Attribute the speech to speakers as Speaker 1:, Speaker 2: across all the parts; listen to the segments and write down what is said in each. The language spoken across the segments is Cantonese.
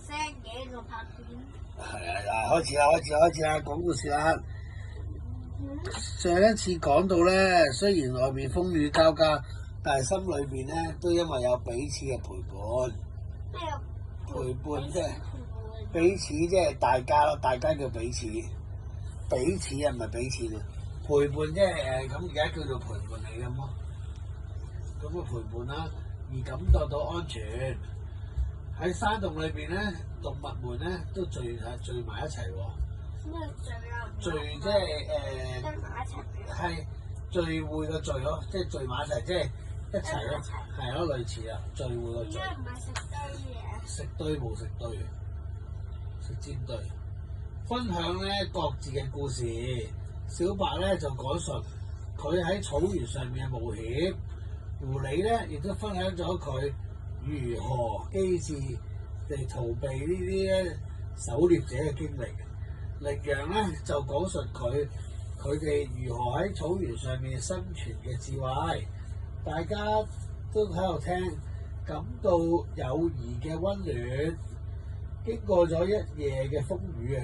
Speaker 1: 聲嘅度拍片。
Speaker 2: 係啊，開始啦，講故事啦。上一次講到咧，雖然外面風雨交加，但係心裏邊咧都因為有彼此嘅陪伴。
Speaker 1: 咩啊？
Speaker 2: 陪伴即係彼此，即係大家咯，大家叫彼此。彼此啊，唔係彼此啊。陪伴即係咁而家叫做陪伴你咁咯。咁嘅陪伴啦，而感覺到安全。喺山洞裏邊咧，動物們咧都聚埋一齊喎。
Speaker 1: 咩聚啊？
Speaker 2: 聚即係
Speaker 1: 跟埋一齊嘅。
Speaker 2: 係聚會嘅聚咯，即係聚埋一齊，即係一齊咯，係咯，類似啊，聚會嘅聚。
Speaker 1: 點解唔係食堆嘢？
Speaker 2: 食堆冇食堆，食煎堆。分享咧各自嘅故事。小白咧就講述佢喺草原上面嘅冒險，狐狸咧亦都分享咗佢如何機智地逃避呢啲咧狩獵者嘅經歷。羚羊咧就講述佢哋如何喺草原上面生存嘅智慧。大家都喺度聽，感到友誼嘅溫暖。經過咗一夜嘅風雨啊，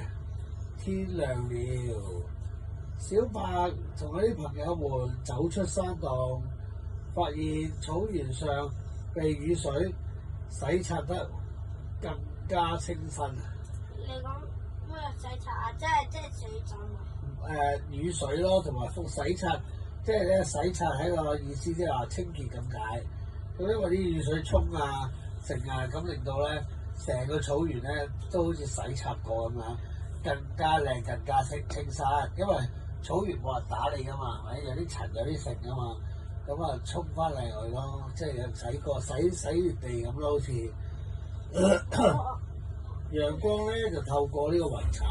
Speaker 2: 天亮了。小白同佢啲朋友們走出山洞，發現草原上被雨水洗刷得更加清新。
Speaker 1: 你講咩洗刷啊？即係水浸啊？
Speaker 2: 雨水咯，同埋洗刷，即係咧洗刷係個意思，即係話清潔咁解。咁因為啲雨水沖啊、成啊，咁令到咧成個草原咧都好似洗刷過咁樣，更加靚、更加清新。因為草原冇人打你噶嘛，係咪？有啲塵有啲剩噶嘛，咁啊沖翻嚟去咯，即係洗過洗完地咁咯，好似。陽光咧就透過呢個雲層，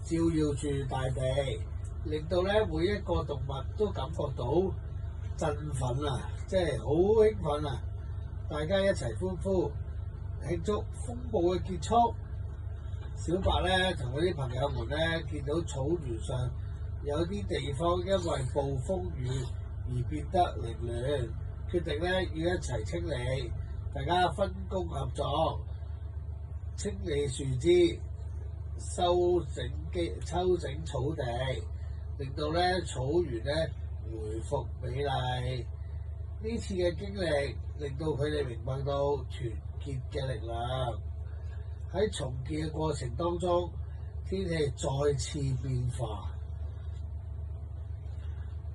Speaker 2: 照耀住大地，令到咧每一個動物都感覺到振奮啊！即係好興奮啊！大家一齊歡呼，慶祝風暴嘅結束。小白咧同佢啲朋友們咧見到草原上有啲地方因為暴風雨而變得凌亂，決定咧要一齊清理，大家分工合作。清理樹枝、修整草地，令到咧草原咧回復美麗。呢次嘅經歷令到佢哋明白到團結嘅力量。喺重建嘅過程當中，天氣再次變化，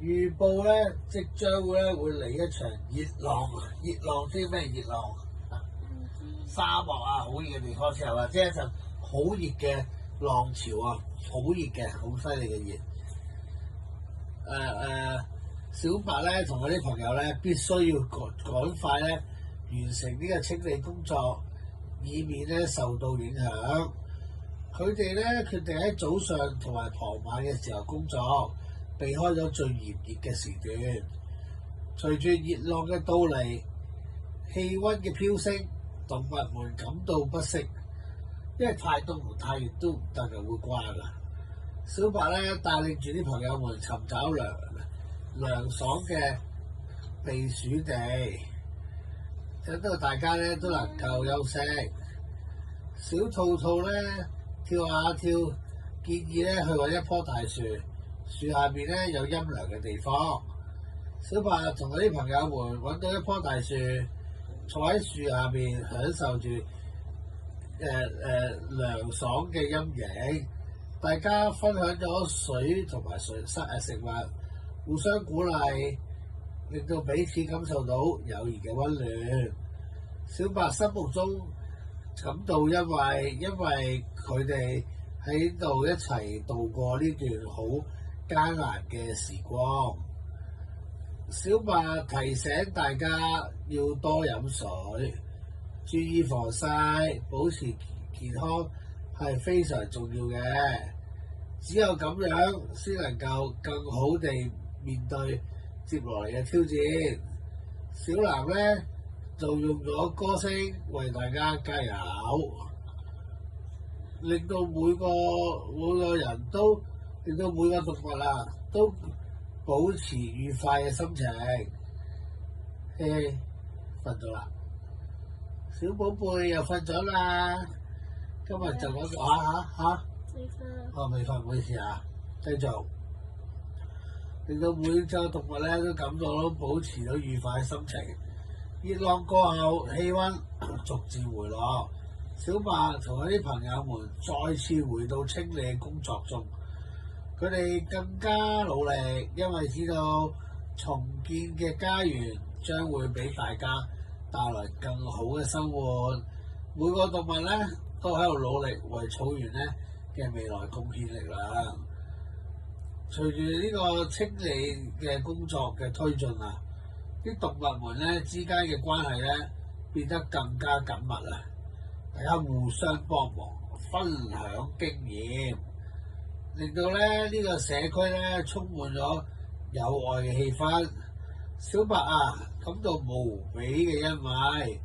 Speaker 2: 預報咧即將會嚟一場熱浪。熱浪知咩熱浪？沙漠啊，好熱嘅地方之後啊，即係一陣好熱嘅浪潮啊，好熱嘅，好犀利嘅熱。小白咧同佢啲朋友咧必須要趕快咧完成呢個清理工作，以免咧受到影響。佢哋咧決定喺早上同埋傍晚嘅時候工作，避開咗最炎熱嘅時段。隨住熱浪嘅到嚟，氣温嘅飆升，動物們感到不適，因為太凍同太熱都唔得嘅，會瓜㗎。小白咧帶領住啲朋友們尋找涼爽嘅避暑地，等到大家咧都能夠休息。小兔兔咧跳下跳，建議咧去揾一棵大樹，樹下邊咧有陰涼嘅地方。小白同佢啲朋友們揾到一棵大樹，坐喺樹下邊享受住涼爽嘅陰影，大家分享咗水同埋食物，互相鼓勵，令到彼此感受到友誼嘅溫暖。小白心目中感到因為佢哋喺度一齊度過呢段好艱難嘅時光。小白提醒大家要多飲水，注意防曬，保持健康係非常重要嘅。只有咁樣先能夠更好地面對接落嚟嘅挑戰。小藍咧就用咗歌聲為大家加油，令到每個人都，令到每個動物啊都保持愉快嘅心情。瞓咗啦，小寶貝又瞓咗啦。今日就講嚇，
Speaker 1: 未瞓。
Speaker 2: 我未瞓，唔好意思啊，繼續令到每隻動物咧都感到保持到愉快嘅心情。熱浪過後，氣温逐漸回落，小白同佢啲朋友們再次回到清理工作中。佢哋更加努力，因為知道重建嘅家園將會俾大家帶來更好嘅生活。每個動物咧都喺度努力為草原咧嘅未來貢獻力量。隨住呢個清理嘅工作嘅推進啊，啲動物們咧之間嘅關係咧變得更加緊密啦。大家互相幫忙，分享經驗，令到咧呢個社區咧充滿咗友愛嘅氣氛。小白啊，感到無比嘅欣慰，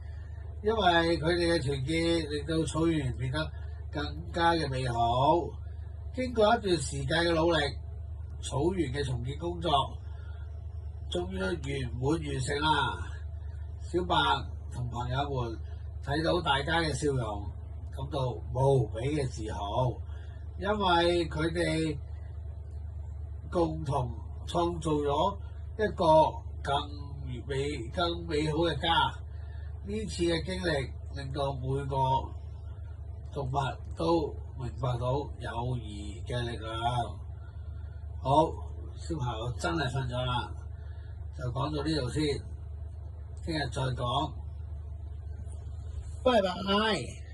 Speaker 2: 因為佢哋嘅團結令到草原變得更加嘅美好。經過一段時間嘅努力，草原嘅重建工作終於圓滿完成啦！小白同朋友們睇到大家嘅笑容，感到無比嘅自豪，因為佢哋共同創造咗一個更美好嘅家。呢次嘅經歷令到每個動物都明白到友誼嘅力量。好，小朋友真係瞓咗啦，就講到呢度先，聽日再講，拜拜。